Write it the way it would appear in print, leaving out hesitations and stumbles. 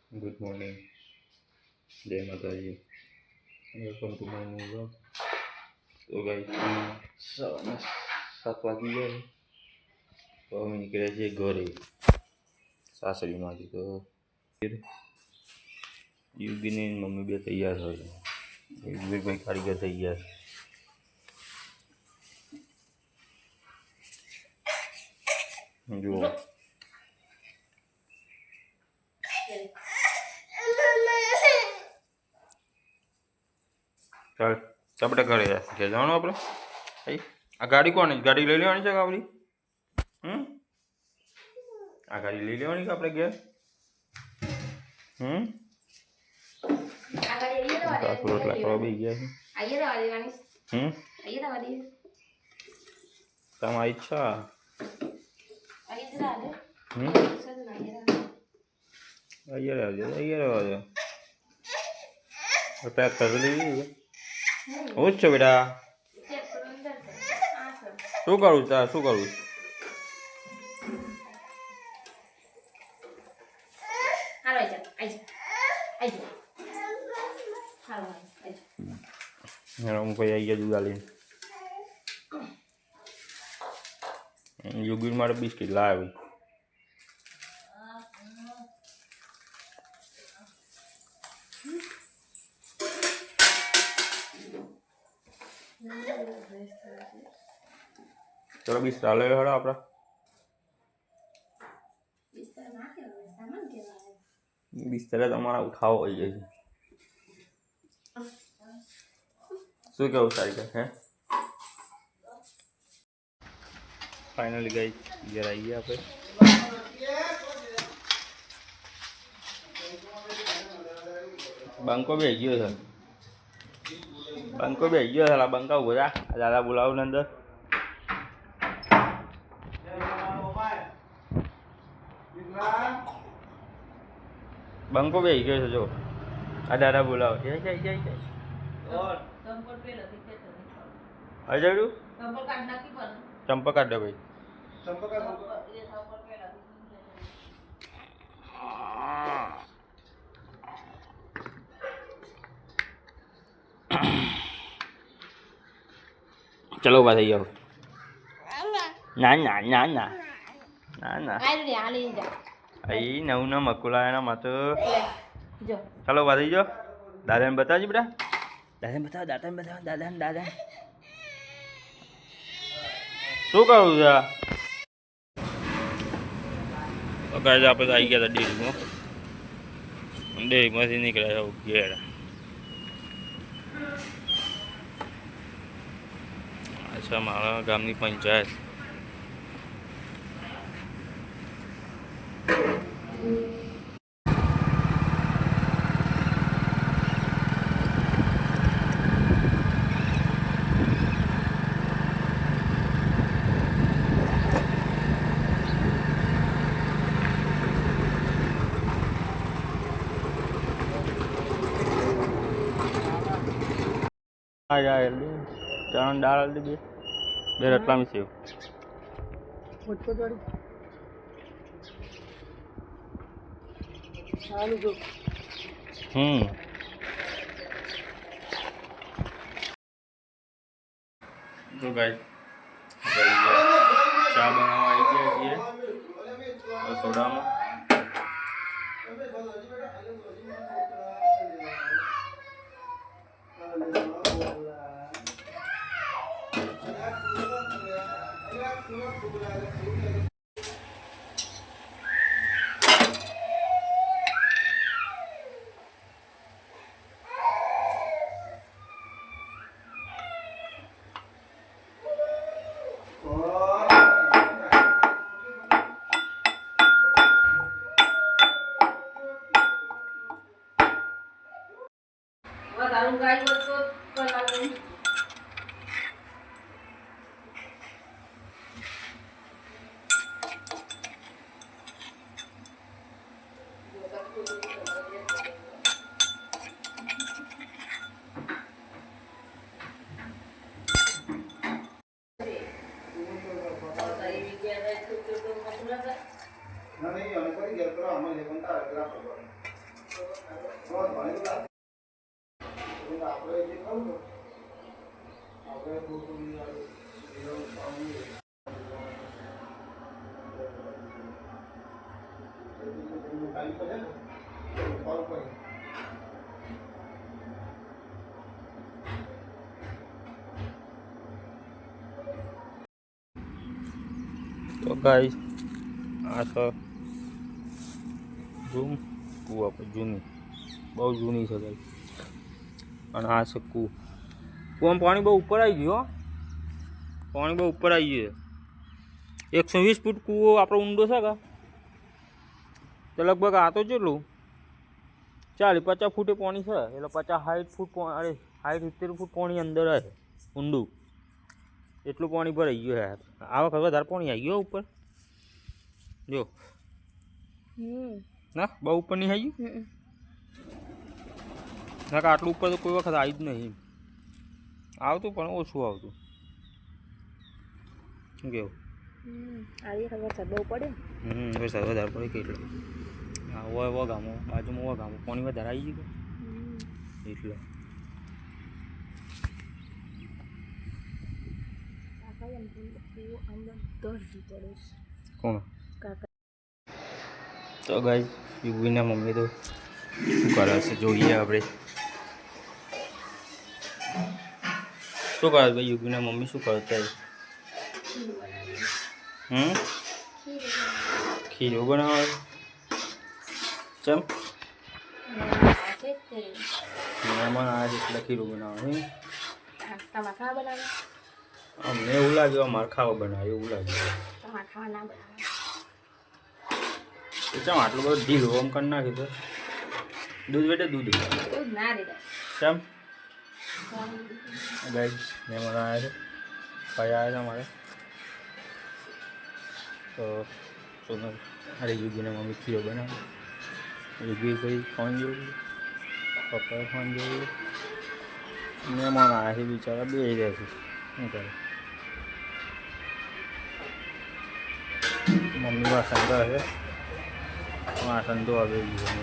Good morning, Jai Mataji. Welcome to my new vlog. So guys, સવારના 7 વાગી ગયા તો અમે નીકળ્યા છીએ ઘરે સાસરીમાંથી. તો યુગીની મમ્મી બે તૈયાર હોય, યુગભાઈ કારીગર થઈ ગયા છે. જુઓ ચાલ આપણે ઘરે ઘેર જવાનું. આપણે આ ગાડી કોની? ગાડી લઈ લેવાની છે આપણી. આ ગાડી લઈ લેવાની કે આપણે ઘેર? રોટલા કરવા બી ગયા છે. તમારી ઈચ્છા. અહીંયા પેક કરી લીધી. હું જ છો બેટા? શું કરું તાર? શું કરું? હું ભાઈ આવી ગયા જુદા લઈને. યોગી મારે બિસ્કીટ લાવી. ચલો બિસ્તરા લઈ હળો આપડા. બિસ્તરા તમારા ઉઠાવો હોય છે. શું કેવું સારી હે? ફાઇનલી ગઈ ઘેર આવી ગયા આપણે. બંકો બી આવી ગયો છે. બંકો બી આવી ગયો છે. બંકા ઉભો થા. દાદા બોલાવું અંદર. બંકો બી આવી ગયો છે. જો આ દાદા બોલાવો. જય જય જય જય. અજયડું ચંપા કાઢ દો ભાઈ. ચલો ઉભા થઈ જાઓ. ના ના ના ના ના ના અહીં નવું ના મકુલાના માં તો. ચલો ઉભા થઈ જાઓ. દાદાને બતાવજો બેટા. દાદાને બતાવો. દાદાને બતાવો. દાદાને દાદા શું કરું છે? આપણે આવી ગયા હતા ડેરીમાં. ડેરીમાંથી નીકળ્યા ઘેર. અચ્છા, મારા ગામની પંચાયત. ચણ દાળ હલ્દી બે રટલા મી સેવ. તો ગાઈસ ચા બનાવવા આવી ગયા છીએ રસોડામાં. તો ગાઈસ આ છે રૂમ કૂવા પર જૂની, બહુ જૂની છે ગાઈસ. અને આ છે કૂવામાં પાણી બહુ ઉપર આવી ગયું. પાણી બહુ ઉપર આવી ગયું. 120 ફૂટ કૂવો આપણો ઊંડો છે કે તો લગભગ આ તો જેટલું 40-50 ફૂટે પાણી છે, એટલે 50-60 ફૂટ અરે 60-70 ફૂટ પાણી અંદર છે ઊંડું. એટલું પાણી ભરાઈ ગયું યાર. આ વખત વધારે પાણી આવી ગયું ઉપર. જો ના બહુ ઉપર નહીં આવી ગયું ના કે આટલું ઉપર તો કોઈ વખત આવી જ નહીં. આવતું પણ ઓછું આવતું. શું કેવું? વરસાદ બહુ પડે. વરસાદ વધારે પડે કે એટલે હા વગામો બાજુમાં વગામો પાણી વધારે આવી ગયું એટલે કોણ તો ગાઈસ યુવીના મમ્મી તો શું કરે છે જોઈએ આપણે. શું કરે ભાઈ યુવીના મમ્મી શું કરતા ખીરો બનાવે ચમ મહેમાન આવે છે એટલે ખીરું બનાવે. અમને એવું લાગે અમારે ખાવા બનાવે એવું લાગે. ચમ આટલું બધું ઢીલું આમ કરી નાખી તો દૂધ બેટે દૂધ ચમ ગાઈ મહેમાન આવ્યા છે ભાઈ આવ્યા છે અમારે તો સોનલ અરે યુગીને મમ્મી ખીરો બનાવે. યુગી ભાઈ ખાવાનું જોયું, પપ્પાએ ખાવાનું જોયું, મહેમાન આવ્યા છે બિચારા બે રહ્યા છે. શું કરે મમ્મી વાસણ કરે છે. વાસણ તો આવે ગયું